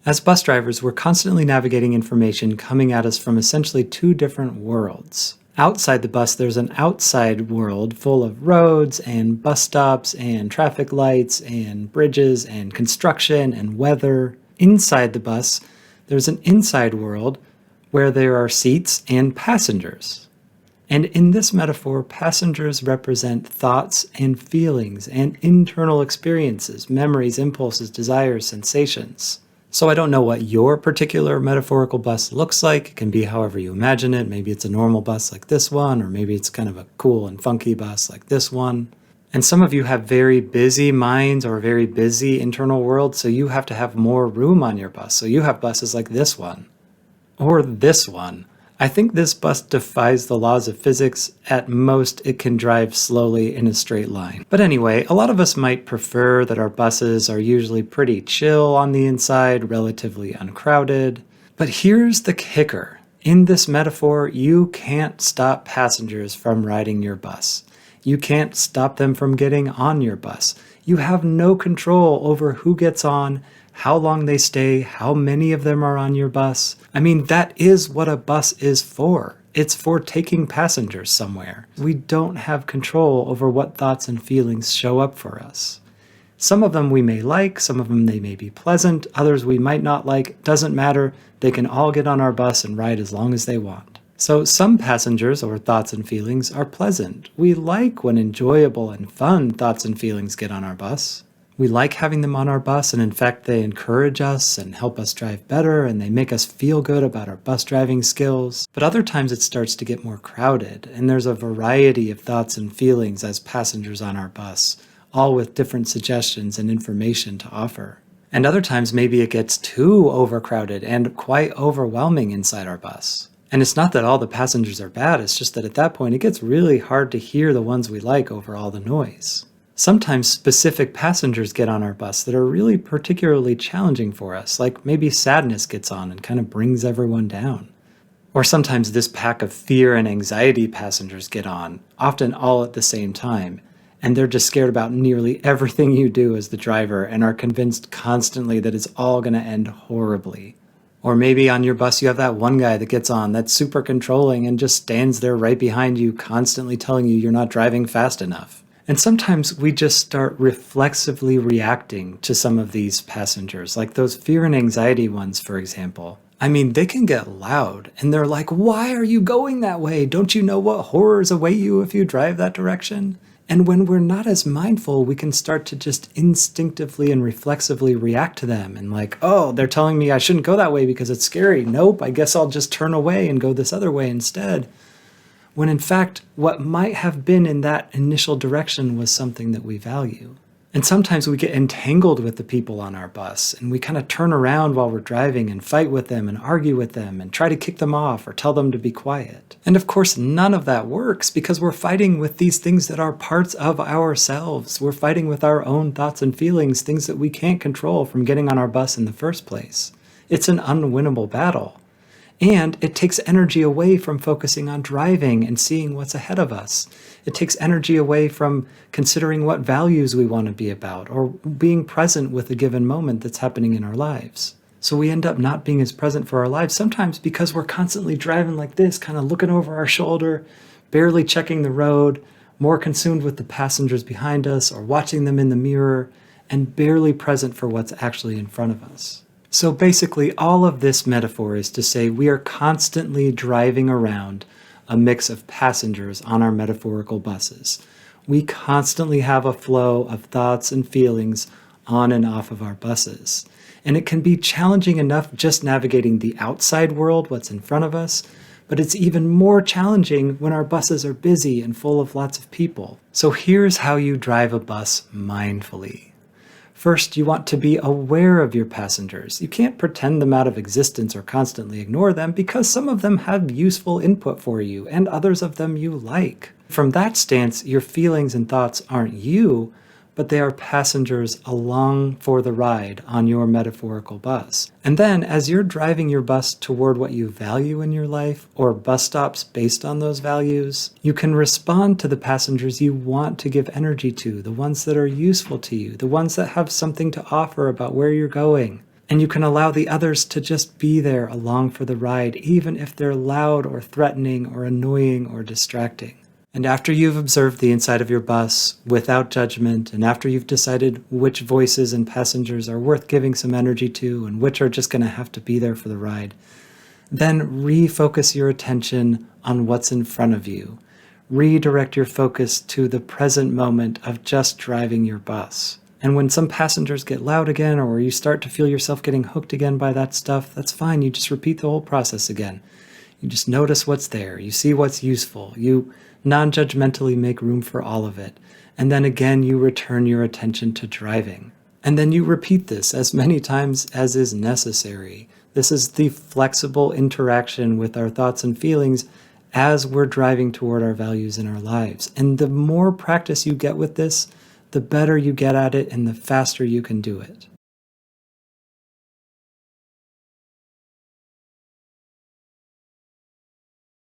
As bus drivers, we're constantly navigating information coming at us from essentially two different worlds. Outside the bus, there's an outside world full of roads and bus stops and traffic lights and bridges and construction and weather. Inside the bus, there's an inside world where there are seats and passengers. And in this metaphor, passengers represent thoughts and feelings and internal experiences, memories, impulses, desires, sensations. So I don't know what your particular metaphorical bus looks like. It can be however you imagine it. Maybe it's a normal bus like this one, or maybe it's kind of a cool and funky bus like this one. And some of you have very busy minds or very busy internal worlds, so you have to have more room on your bus. So you have buses like this one, or this one. I think this bus defies the laws of physics. At most, it can drive slowly in a straight line. But anyway, a lot of us might prefer that our buses are usually pretty chill on the inside, relatively uncrowded. But here's the kicker. In this metaphor, you can't stop passengers from riding your bus. You can't stop them from getting on your bus. You have no control over who gets on, how long they stay, how many of them are on your bus. I mean, that is what a bus is for. It's for taking passengers somewhere. We don't have control over what thoughts and feelings show up for us. Some of them we may like, some of them they may be pleasant, others we might not like. Doesn't matter. They can all get on our bus and ride as long as they want. So some passengers or thoughts and feelings are pleasant. We like when enjoyable and fun thoughts and feelings get on our bus. We like having them on our bus, and in fact they encourage us and help us drive better, and they make us feel good about our bus driving skills. But other times it starts to get more crowded, and there's a variety of thoughts and feelings as passengers on our bus, all with different suggestions and information to offer. And other times maybe it gets too overcrowded and quite overwhelming inside our bus. And it's not that all the passengers are bad, it's just that at that point it gets really hard to hear the ones we like over all the noise. Sometimes specific passengers get on our bus that are really particularly challenging for us, like maybe sadness gets on and kind of brings everyone down. Or sometimes this pack of fear and anxiety passengers get on, often all at the same time, and they're just scared about nearly everything you do as the driver and are convinced constantly that it's all going to end horribly. Or maybe on your bus you have that one guy that gets on that's super controlling and just stands there right behind you, constantly telling you you're not driving fast enough. And sometimes we just start reflexively reacting to some of these passengers, like those fear and anxiety ones, for example. I mean, they can get loud, and they're like, "Why are you going that way? Don't you know what horrors await you if you drive that direction?" And when we're not as mindful, we can start to just instinctively and reflexively react to them and like, "Oh, they're telling me I shouldn't go that way because it's scary. Nope, I guess I'll just turn away and go this other way instead." When in fact, what might have been in that initial direction was something that we value. And sometimes we get entangled with the people on our bus, and we kind of turn around while we're driving and fight with them and argue with them and try to kick them off or tell them to be quiet. And of course, none of that works because we're fighting with these things that are parts of ourselves. We're fighting with our own thoughts and feelings, things that we can't control from getting on our bus in the first place. It's an unwinnable battle. And it takes energy away from focusing on driving and seeing what's ahead of us. It takes energy away from considering what values we want to be about or being present with a given moment that's happening in our lives. So we end up not being as present for our lives, sometimes because we're constantly driving like this, kind of looking over our shoulder, barely checking the road, more consumed with the passengers behind us or watching them in the mirror, and barely present for what's actually in front of us. So basically, all of this metaphor is to say we are constantly driving around a mix of passengers on our metaphorical buses. We constantly have a flow of thoughts and feelings on and off of our buses. And it can be challenging enough just navigating the outside world, what's in front of us, but it's even more challenging when our buses are busy and full of lots of people. So here's how you drive a bus mindfully. First, you want to be aware of your passengers. You can't pretend them out of existence or constantly ignore them because some of them have useful input for you and others of them you like. From that stance, your feelings and thoughts aren't you, but they are passengers along for the ride on your metaphorical bus. And then, as you're driving your bus toward what you value in your life, or bus stops based on those values, you can respond to the passengers you want to give energy to, the ones that are useful to you, the ones that have something to offer about where you're going. And you can allow the others to just be there along for the ride, even if they're loud or threatening or annoying or distracting. And after you've observed the inside of your bus without judgment, and after you've decided which voices and passengers are worth giving some energy to and which are just going to have to be there for the ride, then refocus your attention on what's in front of you. Redirect your focus to the present moment of just driving your bus. And when some passengers get loud again, or you start to feel yourself getting hooked again by that stuff, that's fine. You just repeat the whole process again. You just notice what's there. You see what's useful. You non-judgmentally make room for all of it. And then again, you return your attention to driving. And then you repeat this as many times as is necessary. This is the flexible interaction with our thoughts and feelings as we're driving toward our values in our lives. And the more practice you get with this, the better you get at it and the faster you can do it.